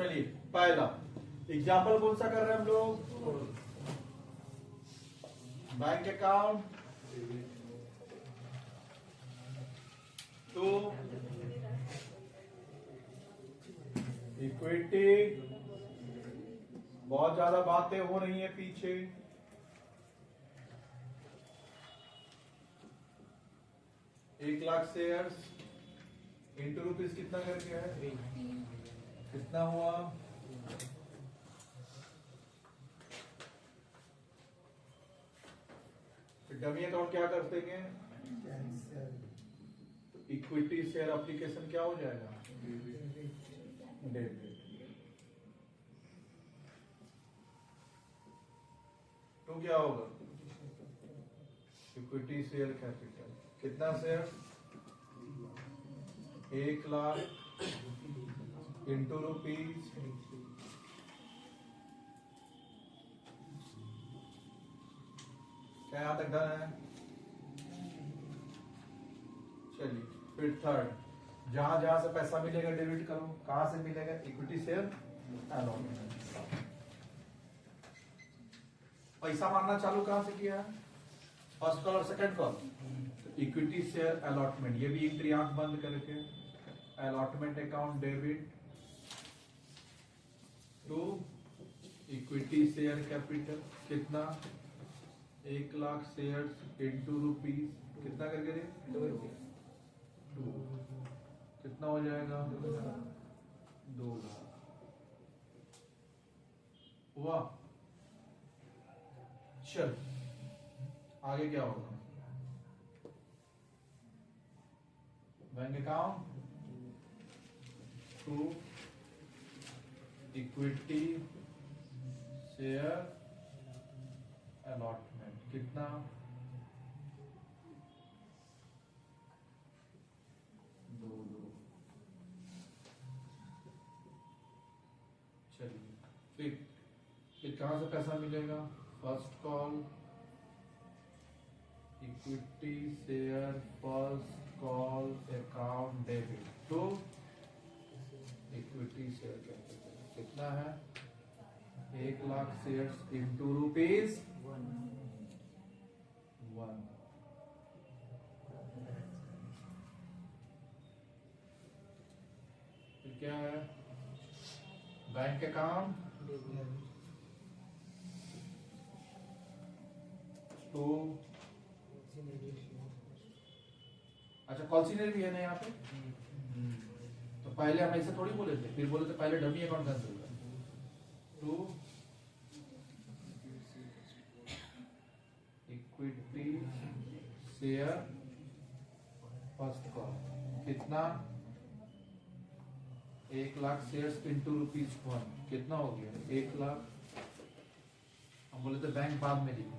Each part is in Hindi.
चलिए पहला एग्जाम्पल कौन सा कर रहे हैं हम लोग? Bank account to equity. बहुत ज्यादा बातें हो रही है पीछे। ₹1,00,000 शेयर्स इंटू रुपीज कितना करके है? कितना हुआ? डमी अकाउंट क्या कर देंगे? इक्विटी शेयर एप्लीकेशन क्या हो जाएगा? डेबिट। तो क्या होगा? इक्विटी शेयर कैपिटल कितना शेयर? 1,00,000 into rupees. क्या यहां तक डन है? चलिए फिर थर्ड, जहां जहां से पैसा मिलेगा डेबिट करो। कहां से मिलेगा? Equity share allotment. पैसा मारना चालू कहां से किया? फर्स्ट कॉल और second call. Equity share allotment, ये भी एंट्री आंख बंद करके allotment account debit to equity share capital कितना? 1,00,000 शेयर्स इंटू रुपीज कितना करके दे? 2 कितना हो जाएगा? 2,00,000 हुआ। चल आगे क्या होगा? Bank account to equity share allotment कितना? 2,00,000। चलिए फिर कहां से पैसा मिलेगा? First call equity share first call account debit to equity share capital कितना है? 1,00,000 शेयर्स इंटू रुपीज 1। फिर क्या है? बैंक अकाउंट तो अच्छा कॉल्सिनर भी है ना यहाँ पे। तो पहले हम ऐसे थोड़ी बोले थे, फिर बोले थे पहले डमी अकाउंट कैंसिल कर to equity share first call कितना? 1,00,000 शेयर्स इंटू रुपीज 1 कितना हो गया? 1,00,000। हम बोले थे बैंक बाद में लिखना,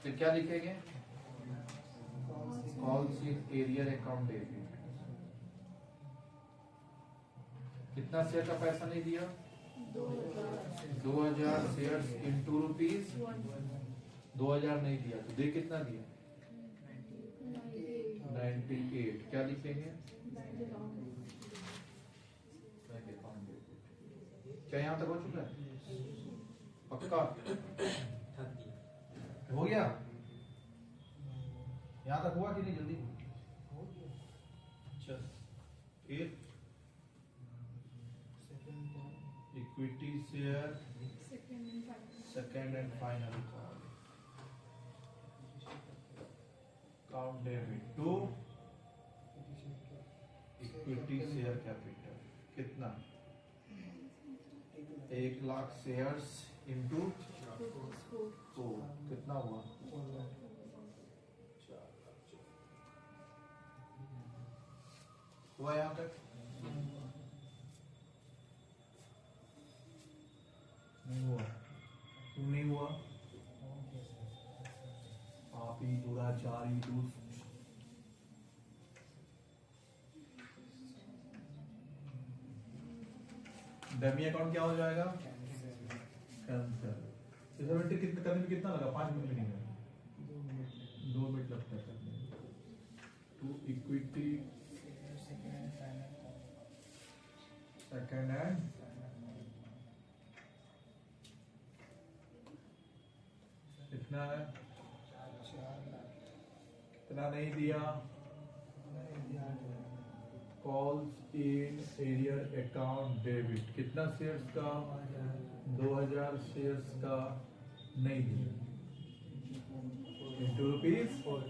फिर क्या लिखेंगे? Call sheet arrear account debit. कितना शेयर का पैसा नहीं दिया? 2,000 शेयर्स इंटू रुपीज 2,000 नहीं दिया तो दे कितना दिया? 98। क्या लिखेंगे? क्या यहां तक हो चुका है? पक्का हो गया? यहां तक हुआ कि नहीं? जल्दी चल फिर equity share second and final call account debit to equity share capital कितना? 1,00,000 शेयर्स इंटू 4 कितना हुआ? 4,00,000 हुआ यहां तक? नहीं हुआ? क्यों नहीं हुआ? पापी दुराचारी दुष्ट। डमी अकाउंट क्या हो जाएगा? कैंसिल। कितने करने में कितना लगा? 5 मिनट लगेंगे। 2 मिनट लगता है करने में। टू इक्विटी सेकेंड एंड कितना है? इतना नहीं दिया। Calls in arrear account debit कितना शेयर्स का? 2000 शेयर्स का नहीं दिया। इंटू रुपीज 4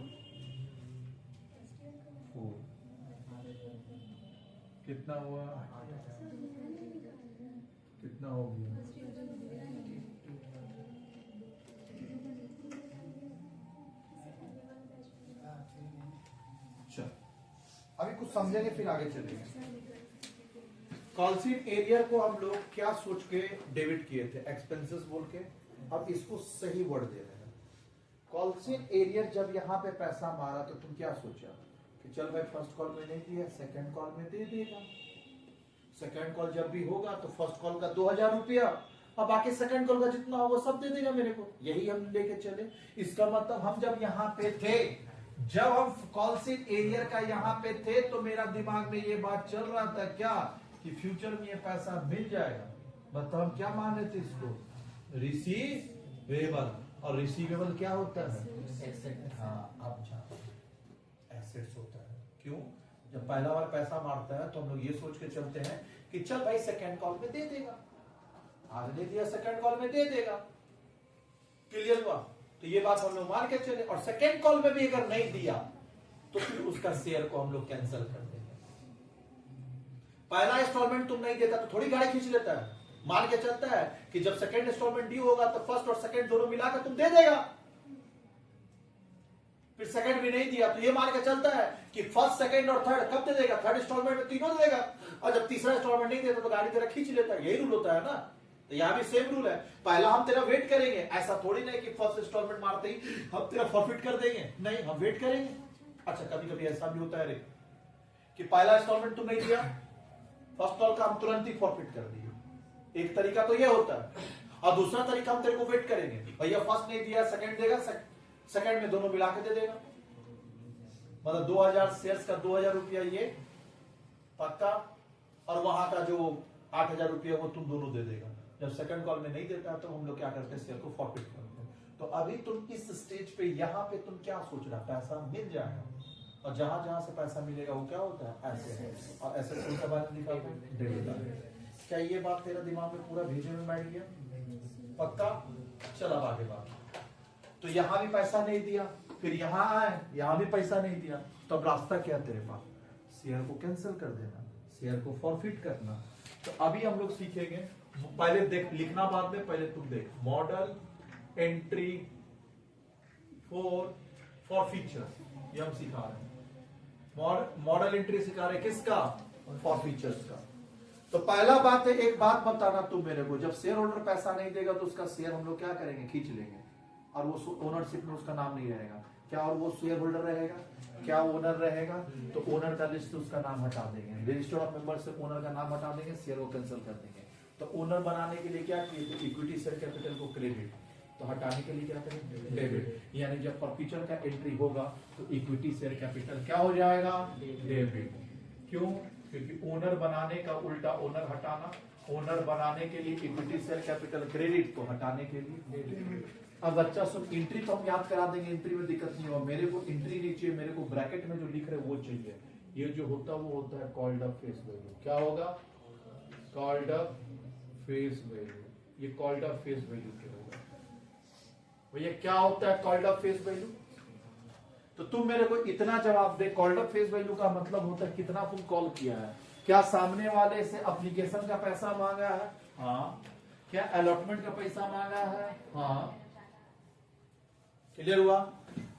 कितना हुआ? कितना हो गया? चल अभी कुछ समझेंगे फिर आगे चलेंगे। कॉल्सिन एरियर को हम लोग क्या सोच के डेबिट किए थे? एक्सपेंसेस बोल के। अब इसको सही वर्ड दे रहे हैं। कॉल्सिन एरियर जब यहाँ पे पैसा मारा तो तुम क्या सोचा कि चल भाई फर्स्ट कॉल में नहीं दिया, सेकंड कॉल में दे देगा। सेकंड कॉल जब भी होगा तो फर्स्ट कॉल का 2000 रुपया, अब बाकी सेकंड कॉल का जितना होगा सब दे देगा मेरे को। यही हम लेके चले। इसका मतलब हम जब यहाँ पे थे, जब हम कॉल्सिन एरियर का यहाँ पे थे तो मेरा दिमाग में ये बात चल रहा था क्या कि फ्यूचर में ये पैसा मिल जाएगा। मतलब हम क्या मान रहे थे इसको? रिसीवेबल। और रिसीवेबल क्या होता है? एसेट। हाँ, अब एसेट्स होता है। क्यों? जब पहला बार पैसा मारता है तो हम लोग ये सोच के चलते हैं कि चल भाई सेकंड कॉल में दे देगा, आज नहीं दिया सेकंड कॉल में दे देगा। क्लियर हुआ? तो ये बात हम लोग मान के चले। और सेकंड कॉल में भी अगर नहीं दिया तो फिर उसका शेयर को हम लोग कैंसिल कर देंगे। पहला इंस्टॉलमेंट तुम नहीं देता तो थोड़ी गाड़ी खींच लेता है। मान के चलता है कि जब सेकंड इंस्टॉलमेंट ड्यू होगा तो फर्स्ट और सेकंड दोनों मिलाकर तुम दे देगा। फिर सेकंड भी नहीं दिया तो ये मान के चलता है कि फर्स्ट सेकंड और थर्ड कब दे देगा? थर्ड इंस्टॉलमेंट में तीनों दे देगा। और जब तीसरा इंस्टॉलमेंट नहीं देता तो गाड़ी तेरा खींच लेता है। यही रूल होता है ना। तो यहाँ भी सेम रूल है। पहला हम तेरा वेट करेंगे। ऐसा थोड़ी नहीं कि फर्स्ट इंस्टॉलमेंट मारते ही हम तेरा फॉरफिट कर देंगे। नहीं, हम वेट करेंगे। अच्छा, कभी कभी ऐसा भी होता है रे कि पहला इंस्टॉलमेंट तुम नहीं दिया, फर्स्ट कॉल का हम तुरंत ही फॉरफिट कर दिए। एक तरीका तो ये होता है। और दूसरा तरीका हम तेरे को वेट करेंगे। भैया फर्स्ट नहीं दिया, सेकंड देगा, सेकंड में दोनों मिला के दे देगा। मतलब 2000 शेयर्स का 2000 रुपया ये पक्का, और वहां का जो 8000 रुपया वो तुम दोनों दे देगा। जब सेकंड कॉल में नहीं देता तो हम लोग क्या करते हैं? शेयर को फॉरफिट करते हैं। तो अभी तुम इस स्टेज पे यहाँ पे तुम क्या सोच रहा? पैसा मिल जाएगा। और जहां जहां से पैसा मिलेगा वो क्या होता है? एसेट। और एसेट कौन सा बात दिखाते हैं? डेबिट। क्या ये बात तेरा दिमाग में पूरा भेजे में बैठ गया? पक्का? चल अब आगे बात। तो यहां भी पैसा नहीं दिया, फिर यहां आए, यहां भी पैसा नहीं दिया, तो अब रास्ता क्या तेरे पास? शेयर को कैंसिल कर देना, शेयर को फॉरफिट करना। तो अभी हम लोग सीखेंगे। पहले देख, लिखना बाद में, पहले तुम देख। मॉडल एंट्री फॉर फीचर्स, ये हम सिखा रहे हैं। मॉडल एंट्री सिखा रहे किसका? फॉर फीचर्स का। तो पहला बात है, एक बात बताना तुम मेरे को, जब शेयर होल्डर पैसा नहीं देगा तो उसका शेयर हम लोग क्या करेंगे? खींच लेंगे। और वो ओनरशिप में उसका नाम नहीं रहेगा क्या? और वो शेयर होल्डर रहेगा क्या? ओनर रहेगा। तो ओनर का लिस्ट से उसका नाम हटा देंगे, रजिस्टर ऑफ मेंबर से ओनर का नाम हटा देंगे, शेयर को कैंसिल कर देंगे। तो ओनर बनाने के लिए क्या किए? तो इक्विटी शेयर कैपिटल को क्रेडिट, तो हटाने के लिए क्या करें? डेबिट। यानी जब फॉरफीचर का एंट्री होगा तो इक्विटी शेयर कैपिटल क्या हो जाएगा? डेबिट। क्यों? क्योंकि ओनर बनाने का उल्टा ओनर हटाना, ओनर बनाने के लिए इक्विटी शेयर कैपिटल क्रेडिट, तो हटाने के लिए डेबिट। अब बच्चा सब एंट्री तो हम याद करा देंगे, एंट्री में दिक्कत नहीं होगा। मेरे को एंट्री नहीं चाहिए, मेरे को ब्रैकेट में जो लिख रहे वो चाहिए। ये जो होता है वो होता है कॉल्ड अप फेस वैल्यू। क्या होगा? Called up face value. ये कॉल्ड अप फेस वैल्यू क्या होगा? भैया क्या होता है कॉल्ड अप फेस वैल्यू? तो तुम मेरे को इतना जवाब दे। कॉल्ड अप फेस वैल्यू का मतलब होता है कितना तुम कॉल किया है। क्या सामने वाले से एप्लीकेशन का पैसा मांगा है? हाँ। क्या अलॉटमेंट का पैसा मांगा है? हाँ। क्लियर हुआ?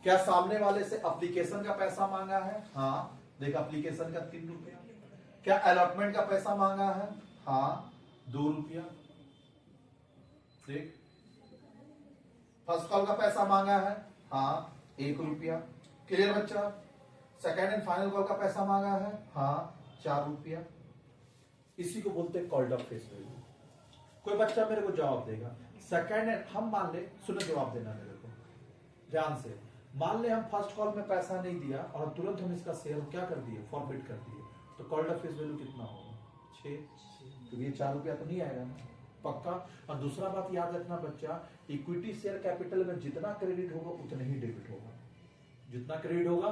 क्या सामने वाले से एप्लीकेशन का पैसा मांगा है? हाँ। देख, एप्लीकेशन का 3 रुपया। क्या अलॉटमेंट का पैसा मांगा है? हाँ, 2 रुपया। देख, फर्स्ट कॉल का पैसा मांगा है? हाँ, 1 रुपया। क्लियर बच्चा? सेकेंड एंड फाइनल कॉल का पैसा मांगा है? हाँ, 4 रुपया। इसी को बोलते हैं कॉल्ड अप फेस वैल्यू। कोई बच्चा मेरे को जवाब देगा। सेकेंड एंड, हम मान ले, सुनो जवाब देना मेरे को ध्यान से। मान ले हम फर्स्ट कॉल में पैसा नहीं दिया और तुरंत हम इसका शेयर क्या कर दिए? फॉरफिट कर दिए। तो कॉल्ड अप फेस वैल्यू कितना होगा? 6। तो ये 4 रुपया तो नहीं आएगा ना? पक्का। और दूसरा बात याद रखना बच्चा इक्विटी शेयर कैपिटल में जितना क्रेडिट होगा उतना ही डेबिट होगा। जितना क्रेडिट होगा,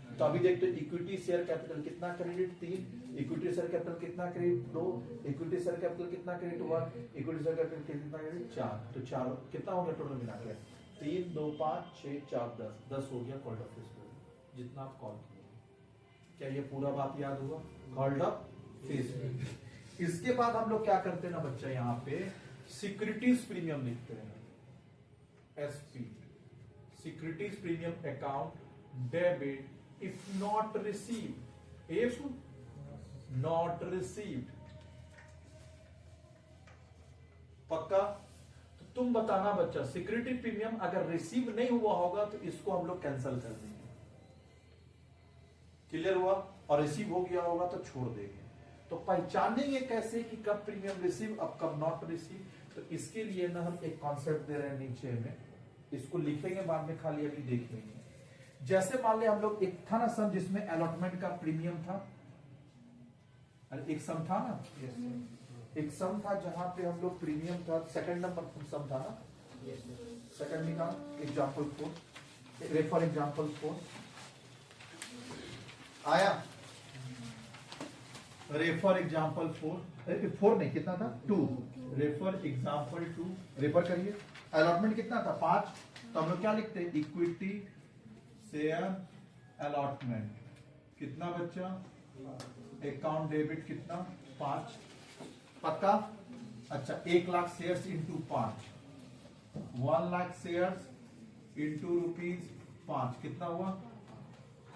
तो अभी देखते इक्विटी शेयर कैपिटल कितना क्रेडिट 3, इक्विटी शेयर कैपिटल कितना क्रेडिट 2, इक्विटी शेयर कैपिटल कितना क्रेडिट 1, इक्विटी शेयर कैपिटल कितना क्रेडिट 4। तो 4 कितना हो गया टोटल मिला के 3 2 5 6 4 10 हो गया कॉल्ड ऑफ फेस जितना आप कॉल किए। क्या ये पूरा बात याद हुआ? Called off face. इसके बाद हम लोग क्या करते हैं ना बच्चा, यहाँ पे सिक्योरिटीज प्रीमियम लिखते हैं, SP securities premium account debit if not received। पक्का? तो तुम बताना बच्चा, सिक्योरिटी प्रीमियम अगर रिसीव नहीं हुआ होगा तो इसको हम लोग कैंसिल कर देंगे। क्लियर हुआ? और रिसीव हो गया होगा तो छोड़ देंगे। तो पहचानेंगे कैसे कि कब प्रीमियम रिसीव अब कब नॉट रिसीव? तो इसके लिए ना हम एक कॉन्सेप्ट दे रहे हैं नीचे में, इसको लिखेंगे बाद में, खाली अभी देख लेंगे। जैसे मान ले हम लोग एक था ना सम जिसमें अलॉटमेंट का प्रीमियम था, अरे एक सम था ना, एक सम था जहां पे हम लोग प्रीमियम था, सेकंड नंबर सम था ना, सेकंड निकाल एग्जांपल 4, रेफर एग्जांपल 4 आया, रेफर एग्जांपल 4 नहीं कितना था 2, रेफर एग्जांपल 2 रेफर करिए। अलॉटमेंट कितना था 5, तो हम लोग क्या लिखते हैं इक्विटी शेयर अलॉटमेंट कितना बच्चा, अकाउंट डेबिट कितना 5। पक्का? अच्छा 1 lakh shares into 5, 1 lakh shares into ₹5 कितना हुआ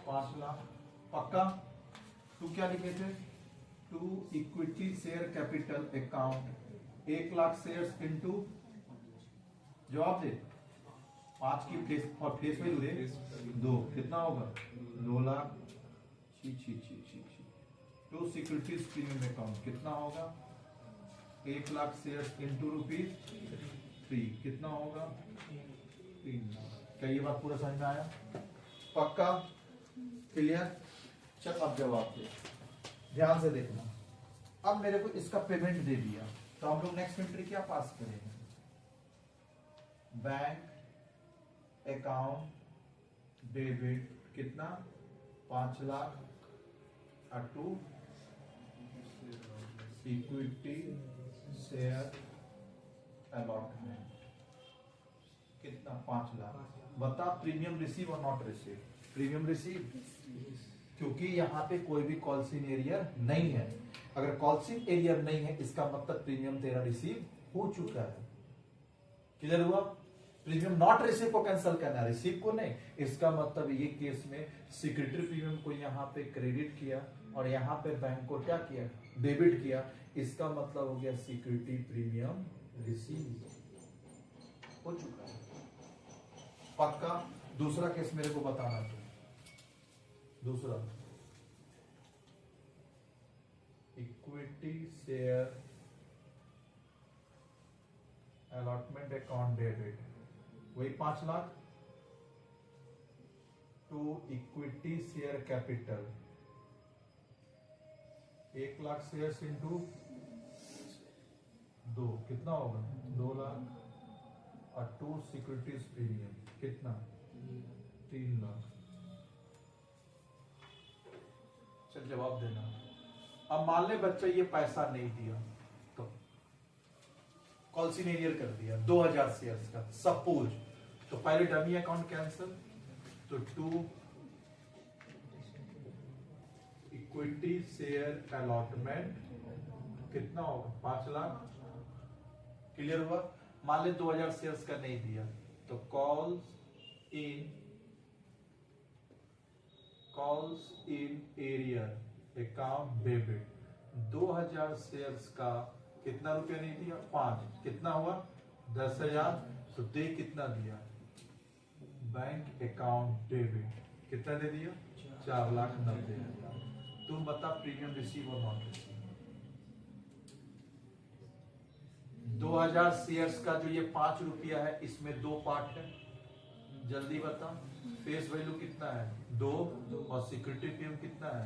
5 लाख। पक्का? तू क्या लिखे थे 2 equity share capital account 1 lakh shares into, जवाब दे 5 की फेस वैल्यू दे 2 कितना होगा 2 lakh. To securities premium account कितना होगा 1 लाख शेयर्स इंटू ₹3 कितना होगा 3 लाख। क्या ये बात पूरा समझ में आया? पक्का? क्लियर? चल अब जवाब दे, ध्यान से देखना। अब मेरे को इसका पेमेंट दे दिया, तो हम लोग नेक्स्ट एंट्री क्या पास करेंगे, बैंक अकाउंट डेबिट कितना 5 lakh to equity share allotment कितना 5 लाख। बता प्रीमियम रिसीव और नॉट रिसीव? प्रीमियम रिसीव, क्योंकि यहाँ पे कोई भी कॉल्सिन एरियर नहीं है। अगर कॉल्सिन एरियर नहीं है इसका मतलब प्रीमियम तेरा रिसीव हो चुका है। क्लियर हुआ? प्रीमियम नॉट रिसीव को कैंसिल करना है, रिसीव को नहीं। इसका मतलब ये केस में सिक्योरिटी प्रीमियम को यहाँ पे क्रेडिट किया और यहाँ पे बैंक को क्या किया डेबिट किया। इसका मतलब हो गया सिक्योरिटी प्रीमियम रिसीव हो चुका है। पक्का? दूसरा केस मेरे को बताना था, दूसरा equity share allotment account debit वही 5 lakh to equity share capital 1 lakh shares into 2 कितना होगा 2 लाख और टू सिक्योरिटीज प्रीमियम कितना 3 लाख। चल जवाब देना। अब मान ले बच्चा ये पैसा नहीं दिया तो कॉल्सिन एरियर कर दिया 2000 शेयर्स का सपोज, तो पहले डमी अकाउंट कैंसिल, तो 2 इक्विटी शेयर अलॉटमेंट कितना होगा 5 लाख। क्लियर हुआ? मान ले 2000 शेयर्स का नहीं दिया तो calls in arrear account debit 2000 shares का कितना रुपया नहीं दिया 5, कितना हुआ 10,000, तो दे कितना दिया बैंक अकाउंट डेबिट कितना दे दिया 4,90,000। तुम बता प्रीमियम रिसीव और नॉट रिसीव। 2000 शेयर्स का जो ये 5 रुपया है इसमें 2 पार्ट है, जल्दी बता फेस वैल्यू कितना है 2 और सिक्योरिटी प्रीमियम कितना है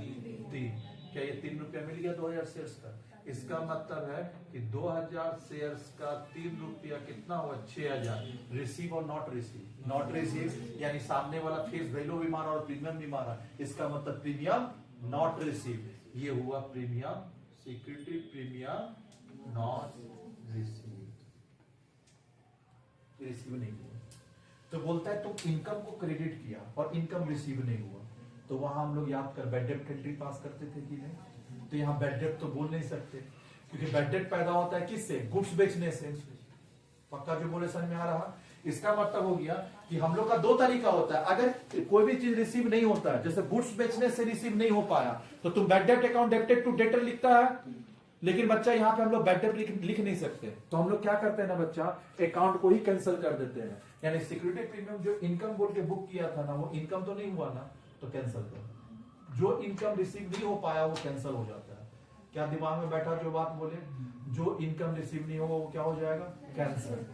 3। क्या ये 3 रुपया मिल गया 2000 शेयर्स का? इसका मतलब है कि 2000 शेयर्स का 3 रुपया कितना हुआ 6000। रिसीव और नॉट रिसीव, नॉट रिसीव यानी सामने वाला फेस वैल्यू भी मारा और प्रीमियम भी मारा, इसका मतलब प्रीमियम नॉट रिसीव। ये हुआ premium, security premium not receive, receive नहीं हुआ। तो बोलता है तुम इनकम को क्रेडिट किया और इनकम रिसीव नहीं हुआ, तो वहां हम लोग याद कर बैड डेब्ट एंट्री पास करते थे कि नहीं? तो यहाँ बैड डेब्ट तो बोल नहीं सकते, क्योंकि बैड डेब्ट पैदा होता है किससे? गुड्स बेचने से। पक्का जो बोले समझ में आ रहा? इसका मतलब हो गया कि हम लोग का 2 तरीका होता है। अगर कोई भी चीज रिसीव नहीं होता है, जैसे गुड्स बेचने से रिसीव नहीं हो पाया, तो तुम बैड डेब्ट अकाउंट डेबिटेड टू डेटर लिखता है, लेकिन बच्चा यहाँ पे हम लोग बैड डेब्ट लिख नहीं सकते। तो हम लोग क्या करते हैं ना बच्चा, अकाउंट को ही कैंसिल कर देते हैं। यानी सिक्योरिटी प्रीमियम जो इनकम बोल के बुक किया था ना, वो इनकम तो नहीं हुआ ना, तो कैंसिल कर। जो इनकम रिसीव नहीं हो पाया वो कैंसिल हो जाता है। क्या दिमाग में बैठा जो बात बोले? जो इनकम रिसीव नहीं होगा वो क्या हो जाएगा? कैंसिल।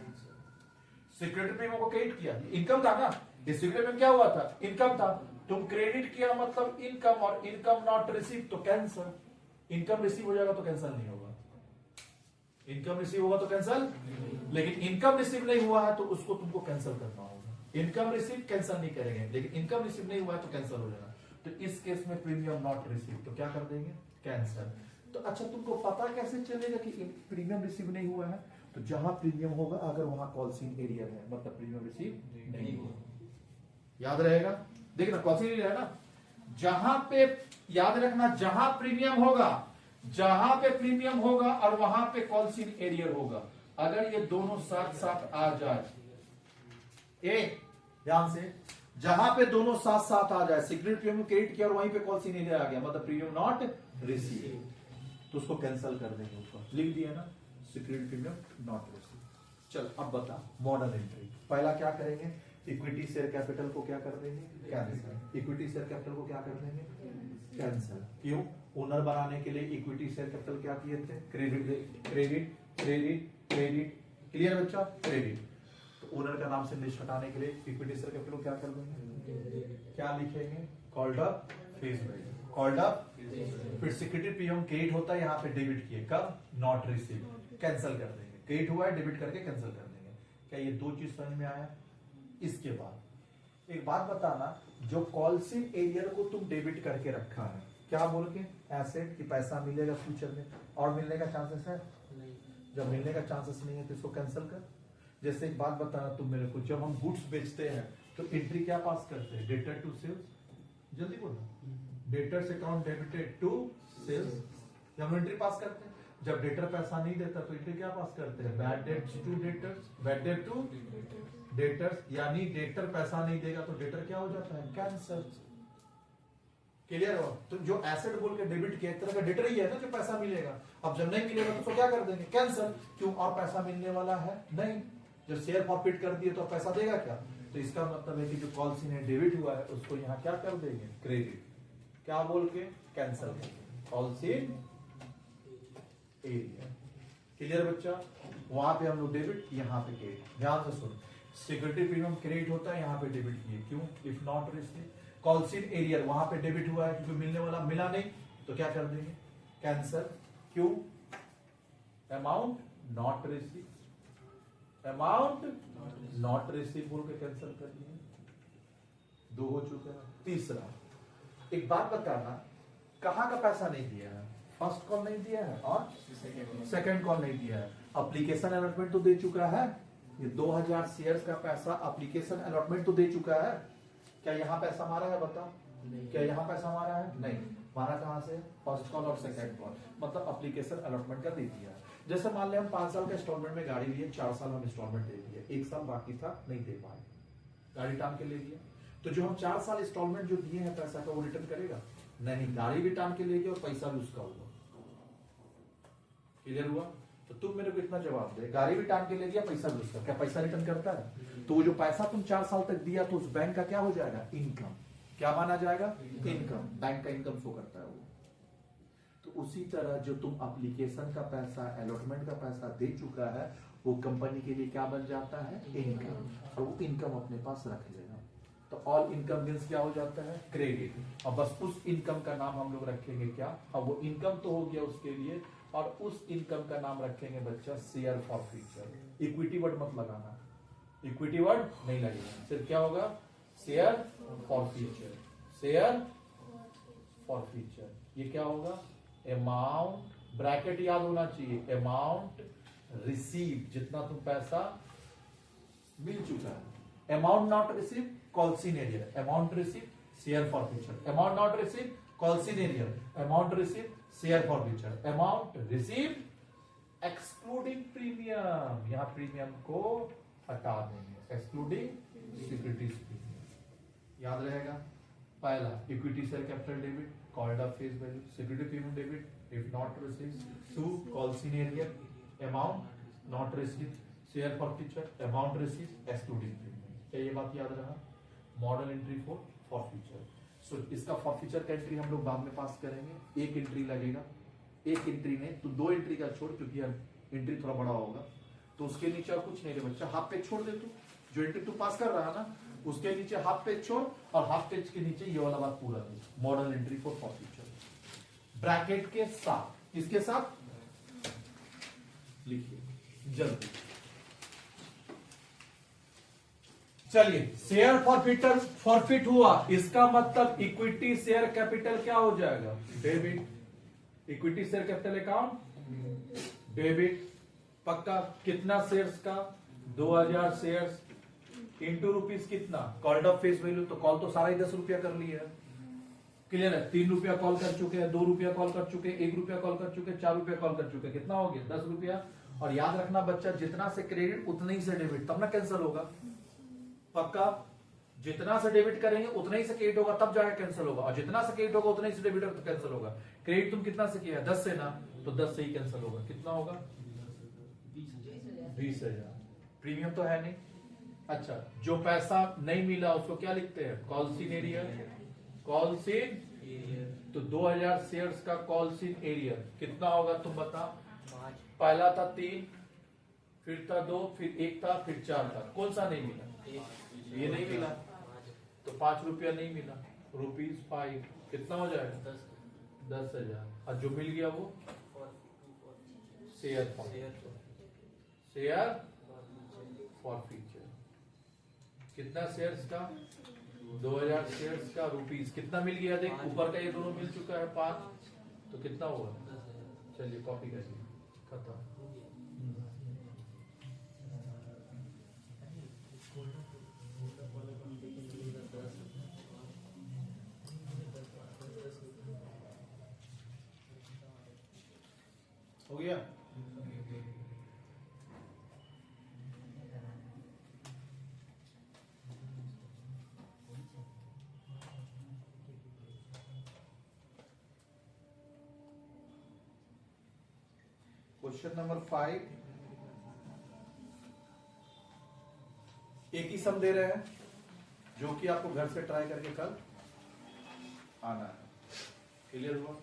सिक्योरिटी प्रीमियम को क्रेडिट किया, इनकम था ना, इस सिक्योरिटी प्रीमियम क्या हुआ था? इनकम था। तुम क्रेडिट किया मतलब इनकम, और इनकम नॉट रिसीव तो कैंसिल। इनकम रिसीव हो जाएगा तो कैंसिल नहीं होगा, इनकम रिसीव होगा तो कैंसिल, लेकिन इनकम रिसीव नहीं हुआ है तो उसको तुमको कैंसिल करना होगा। इनकम रिसीव कैंसिल नहीं करेंगे, लेकिन इनकम रिसीव नहीं हुआ है तो कैंसिल हो जाएगा। तो इस केस में प्रीमियम नॉट रिसीव, तो क्या कर देंगे? कैंसिल। तो अच्छा तुमको पता कैसे चलेगा कि प्रीमियम रिसीव नहीं हुआ है? तो जहां प्रीमियम होगा अगर वहां कॉल्सिंग एरिया है, मतलब प्रीमियम रिसीव नहीं हुआ। याद रहेगा? देखना कॉल्सिंग एरिया है ना, जहां पे याद रखना, जहां प्रीमियम होगा, जहां पे प्रीमियम होगा और वहां पे कॉल्सिंग एरियर होगा। अगर ये दोनों साथ साथ आ जाए, ध्यान से, जहां पे दोनों साथ साथ आ जाए, सिक्योरिटी प्रीमियम क्रेडिट किया और वहीं पे कॉल्सिंग एरियर आ गया, मतलब प्रीमियम नॉट रिसीव, तो उसको कैंसिल कर देंगे। ऊपर लिख दिया ना, सिक्योरिटी प्रीमियम नॉट रिसीव। चल अब बता मॉडल एंट्री। पहला क्या करेंगे? इक्विटी शेयर कैपिटल को क्या कर देंगे? कैंसिल। इक्विटी शेयर कैपिटल को क्या कर देंगे? कैंसिल। क्यों? ओनर बनाने के लिए इक्विटी शेयर कैपिटल क्या किए थे? Credit credit credit credit. Clear बच्चा? क्रेडिट। तो ओनर का नाम से लिस्ट हटाने के लिए इक्विटी शेयर कैपिटल को क्या कर देंगे? क्या लिखेंगे? Called up face value, called up. फिर सिक्योरिटी प्रीमियम क्रेडिट होता है, यहाँ पे डेबिट किए, कब? नॉट रिसीव, कैंसिल कर देंगे। क्रेडिट हुआ है, डेबिट करके कैंसिल कर देंगे। क्या ये 2 चीज समझ में आया? इसके बाद एक बात बताना, जो कॉल्सिंग एरियर को तुम डेबिट करके रखा है, क्या बोल के? एसेट की पैसा मिलेगा फ्यूचर में, और मिलने का चांसेस है नहीं। जब मिलने का चांसेस नहीं है तो इसको कैंसिल कर। जैसे एक बात बताना तुम मेरे को, जब हम गुड्स बेचते हैं तो एंट्री क्या पास करते हैं? Debtor to sales. जल्दी बोलो। Debtors account debited to sales, हम एंट्री पास करते हैं। जब डेटर पैसा नहीं देता तो एंट्री क्या पास करते हैं? Bad debts to debtors, bad debt to debtors. यानी डेटर पैसा नहीं देगा तो डेटर क्या हो जाता है? कैंसिल। क्लियर हो? तो जो एसेट बोल के डेबिट किया एक तरह का डेटर ही है ना, जो पैसा मिलेगा। अब जब नहीं मिलेगा तो उसको क्या कर देंगे? कैंसिल। क्यों? और पैसा मिलने वाला है नहीं। जब शेयर फॉरफिट कर दिए तो पैसा देगा क्या? तो इसका मतलब है कि जो कॉल्सिंग है डेबिट हुआ है उसको यहाँ क्या कर देंगे? क्रेडिट। क्या बोल के? कैंसिल। कॉल्सिंग एरिया। क्लियर बच्चा? वहां पे हम लोग डेबिट, यहाँ पे क्रेडिट। ध्यान से सुन, सिक्योरिटी प्रीमियम क्रेडिट होता है, यहाँ पे डेबिट किए। क्यों? If not receive. कॉल्सिंग एरियर वहां पे डेबिट हुआ है क्योंकि मिलने वाला मिला नहीं, तो क्या कर देंगे? कैंसिल। क्यों? Amount not receive, amount not receive बोल के कैंसिल कर दिए। 2 हो चुके हैं। तीसरा एक बात बताना, कहां का पैसा नहीं दिया है? फर्स्ट कॉल नहीं दिया है और सेकंड कॉल नहीं दिया है। एप्लीकेशन अलॉटमेंट तो दे चुका है, ये 2000 शेयर्स का पैसा एप्लीकेशन अलॉटमेंट तो दे चुका है। क्या यहाँ पैसा मारा है? बताओ, क्या यहाँ पैसा मारा है? नहीं मारा। कहां से? फर्स्ट कॉल और सेकंड कॉल, मतलब एप्लीकेशन अलॉटमेंट का दे दिया। जैसे मान ले हम 5 साल के इंस्टॉलमेंट में गाड़ी लिए, 4 साल हम इंस्टॉलमेंट दे दिए, 1 साल बाकी था नहीं दे पाए, गाड़ी टान के ले लिया। तो जो हम 4 साल इंस्टॉलमेंट जो दिए हैं पैसा का, वो रिटर्न करेगा नहीं, गाड़ी भी टान के ले गया और पैसा भी उसका हुआ। क्लियर हुआ? तो तुम मेरे को इतना जवाब दे, गाड़ी भी टान के ले गया, पैसा भी उसका, क्या पैसा रिटर्न करता है? तो वो जो पैसा तुम 4 साल तक दिया तो उस बैंक का क्या हो जाएगा? इनकम। क्या माना जाएगा? इनकम। बैंक का इनकम शो करता है वो। तो उसी तरह जो तुम एप्लीकेशन का पैसा, अलॉटमेंट का पैसा दे चुका है, वो कंपनी के लिए क्या बन जाता है? इनकम। और वो इनकम अपने पास रख लेगा। तो ऑल इनकम मीन्स क्या हो जाता है, क्रेडिट। और बस उस इनकम का नाम हम लोग रखेंगे क्या, अब वो इनकम तो हो गया उसके लिए, और उस इनकम का नाम रखेंगे बच्चा share for future. Equity word मत लगाना, इक्विटी वर्ड नहीं लगेगा, सिर्फ क्या होगा, share for future, share for future. ये क्या होगा, अमाउंट, ब्रैकेट याद होना चाहिए, अमाउंट रिसीव, जितना तुम पैसा मिल चुका है। Amount not receive call in arrear, amount receive share for future, amount not receive call in arrear, amount receive share for future, amount receive excluding premium, यहां प्रीमियम को हटा देंगे, एक्सक्लूडिंग सिक्योरिटीज प्रीमियम। याद रहेगा, पहला equity share capital debit called up face value, security premium debit if not receive, to call in arrear, amount not receive share for future, amount receive excluding premium. क्या ये बात याद रहा, मॉडल एंट्री फॉर फ्यूचर। सो इसका फॉर फ्यूचर का एंट्री हम लोग बाद में पास करेंगे, एक एंट्री लगेगा, एक एंट्री में तो दो एंट्री का छोड़, क्योंकि एंट्री थोड़ा बड़ा होगा, तो उसके नीचे और कुछ नहीं रे बच्चा, हाफ पेज छोड़ दे तू, जो एंट्री तू पास कर रहा है ना उसके नीचे हाफ पेज छोड़, और हाफ पेज के नीचे ये वाला बात पूरा दे, model entry for future bracket के साथ, किसके साथ लिखिए जल्दी। चलिए, शेयर फॉरफिट हुआ, इसका मतलब इक्विटी शेयर कैपिटल क्या हो जाएगा, debit. Equity share capital account debit, पक्का। कितना शेयर्स का, 2000 शेयर्स इंटू रुपीज कितना, कॉल्ड अप फेस वैल्यू, तो कॉल तो सारा ही 10 रुपया कर लिया है, क्लियर है। 3 रुपया कॉल कर चुके हैं, 2 रुपया कॉल कर चुके, 1 रुपया कॉल कर चुके, 4 रुपया कॉल कर चुके, कितना हो गया, 10 रुपया। और याद रखना बच्चा, जितना से क्रेडिट उतना ही से डेबिट, तब ना कैंसिल होगा, पक्का। जितना से डेबिट करेंगे उतना ही से क्रेडिट होगा, तब जाकर कैंसिल होगा, और जितना से क्रेडिट होगा उतना ही से डेबिट होगा, तो कैंसिल होगा। क्रेडिट तुम कितना से किया है, 10 से ना, तो 10 से ही कैंसिल होगा, कितना होगा, 20,000। प्रीमियम तो है नहीं। अच्छा, जो पैसा नहीं मिला उसको क्या लिखते हैं, कॉल्सिन एरियर, कॉल्सिन। तो 2000 शेयर्स का कॉल्सिन एरियर कितना होगा, तुम बता। पहला था 3, फिर था 2, फिर 1 था, फिर 4 था, कौन सा नहीं मिला, ये नहीं मिला, तो 5 रुपया नहीं मिला, ₹5 कितना हो जाएगा, 10,000। और जो मिल गया वो शेयर फॉर फ्यूचर। कितना शेयर्स का, 2000 शेयर्स का, ₹, कितना मिल गया, देख ऊपर का ये दोनों मिल चुका है 5, तो कितना हुआ, चलिए कॉपी करिए, खत्म। हो गया। क्वेश्चन नंबर 5, एक ही सम दे रहे हैं, जो कि आपको घर से ट्राई करके कल आना है, क्लियर हुआ।